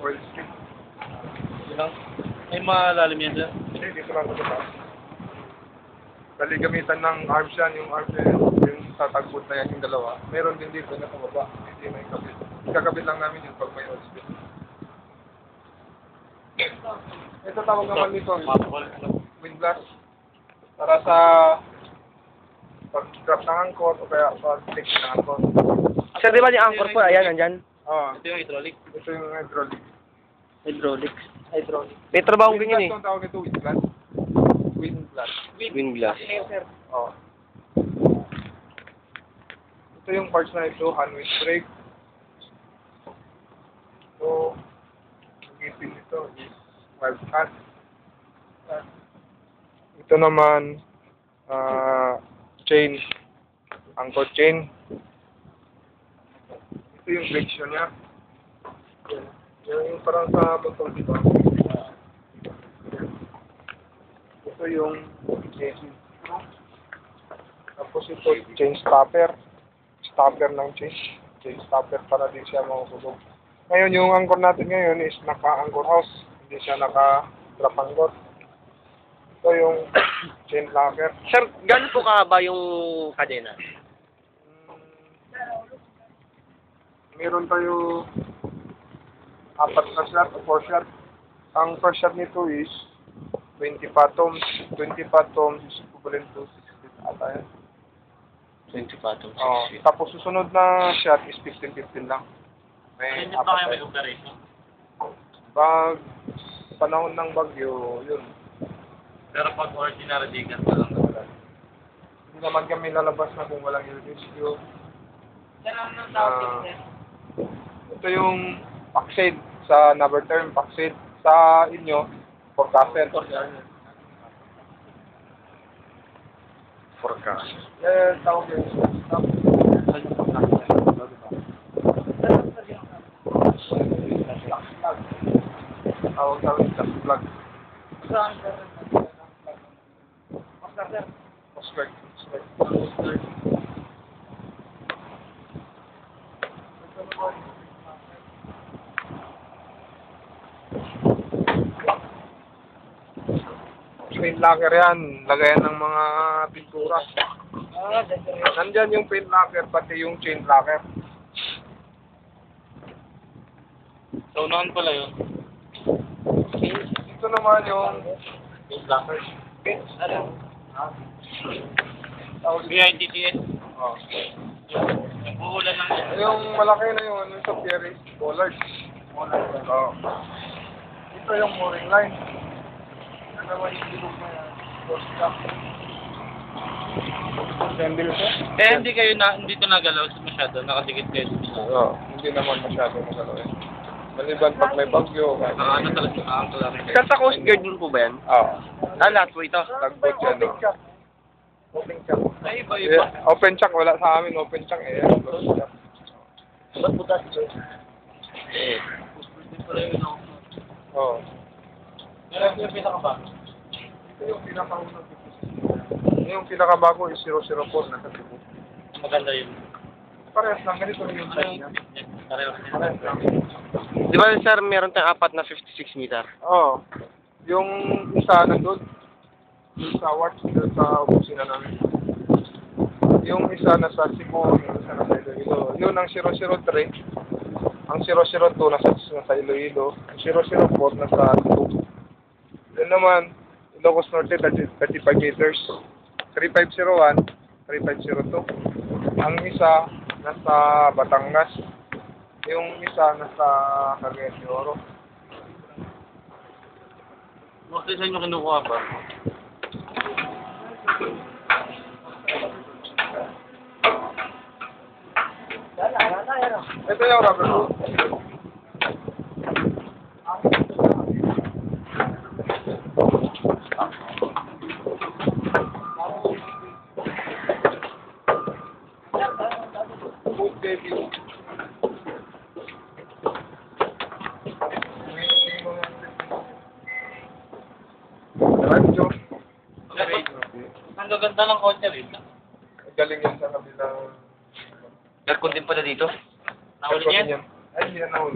oil stick. Yun lang. May malalim yan dyan. Hindi, dito lang sa taas. Dali gamitan ng arms yan, yung arms yan, yung tatagbot na yan yung dalawa. Meron din dito na sa baba, hindi may kabit. Kakabit lang namin yung pag may oil stick. Ito tawag naman nito, windlass. Para sa pag-strap ng angkor o kaya pag-fix ng angkor. Sir, di ba yung anchor po? Ayan, nandyan. Oo. Ito yung hydraulic. Ito yung hydraulic. Hydraulic. May trabaho ganyan eh. Windlass ang tawag ito, windlass. Windlass. Windlass. Oo. Ito yung parts na ito, hand wheel brake. So, ang ipin nito is 12 cut. Ito naman, chain. Anchor chain. Ito yung friction niya. Yung parang sa motor, di ba? Ito yung casing. Tapos ito, chain stopper. Stopper ng chain. Chain stopper para di siya mahuhulog. Ngayon, yung anchor natin ngayon is naka-anchor house. Hindi siya naka-drop anchor. Ito yung chain locker. Sir, gano'n po kahaba yung kadena? Meron tayo 4 na shot o 4 shot. Ang first shot nito is 20 fathoms. 20 fathoms is equivalent to 60 ata yan. 20 patong. Tapos susunod na shot is 15-15 lang. May Hindi pa kayo may operation. Pag panahon ng bagyo, yun. Pero pag ordinary digan pa lang. Hindi naman kami lalabas na kung walang rescue. Ito yung packshade sa number term, packshade sa inyo, forecaster. Forecast. Tawag yun. Tawag sa vlog. Oscar. Paint locker yan, lagayan ng mga pintura. Nandyan yung paint locker, pati yung chain locker. So, noon pala yun. Ito naman yung Lockers. BITTS. oh, Yung uulan lang yan. yung malaki na yun, yung sa Pierre bollard. Oh. Ito yung mooring line. Ano naman yung bilog na yan? Assemble siya? Eh, hindi ito nagalaw masyado. Nakadikit kayo dito sa... Oo, hindi naman masyado magalaw. Maliban pag may bagyo. Ano talaga ang kalari. Sir, sa Coast Guard mo po ba yan? Oo. Lahat po ito. Tagbot yan. Open chuck. Ay, iba. Open chuck, wala sa amin. Open chuck eh. Closed chuck. Ba't butas ito? Hindi pala yun ako. Oo. Pero yung pinakabago. Ito yung pinakaunang yung pinakabago is 004 na sa Cebu. Maganda yun. Parehas lang. Ganito rin yung size niya. Parehas Parehas lang. Di ba sir, meron tayong apat na 56 meter? Oo. Yung isa nandun. Yung sa Watch, doon sa opisina namin. Yung isa nasa Cebu, yung isa nasa Iloilo. Yun ang 003. Ang 002 nasa Iloilo. Ang 004 nasa Cebu. Yun naman, Ilocos Norte, 35 meters. 3501, 3502. Ang isa nasa Batangas. Yung isa nasa Cagayan de Oro. Bakit sa inyo kinukuha ba? Ito yung rubber boot. Boot baby. Radyo. Ang gaganda ng kotse rin. Galing yan sa kabilang... Aircon din pala dito? Nahuli niya? Ay, hindi yan nahuli.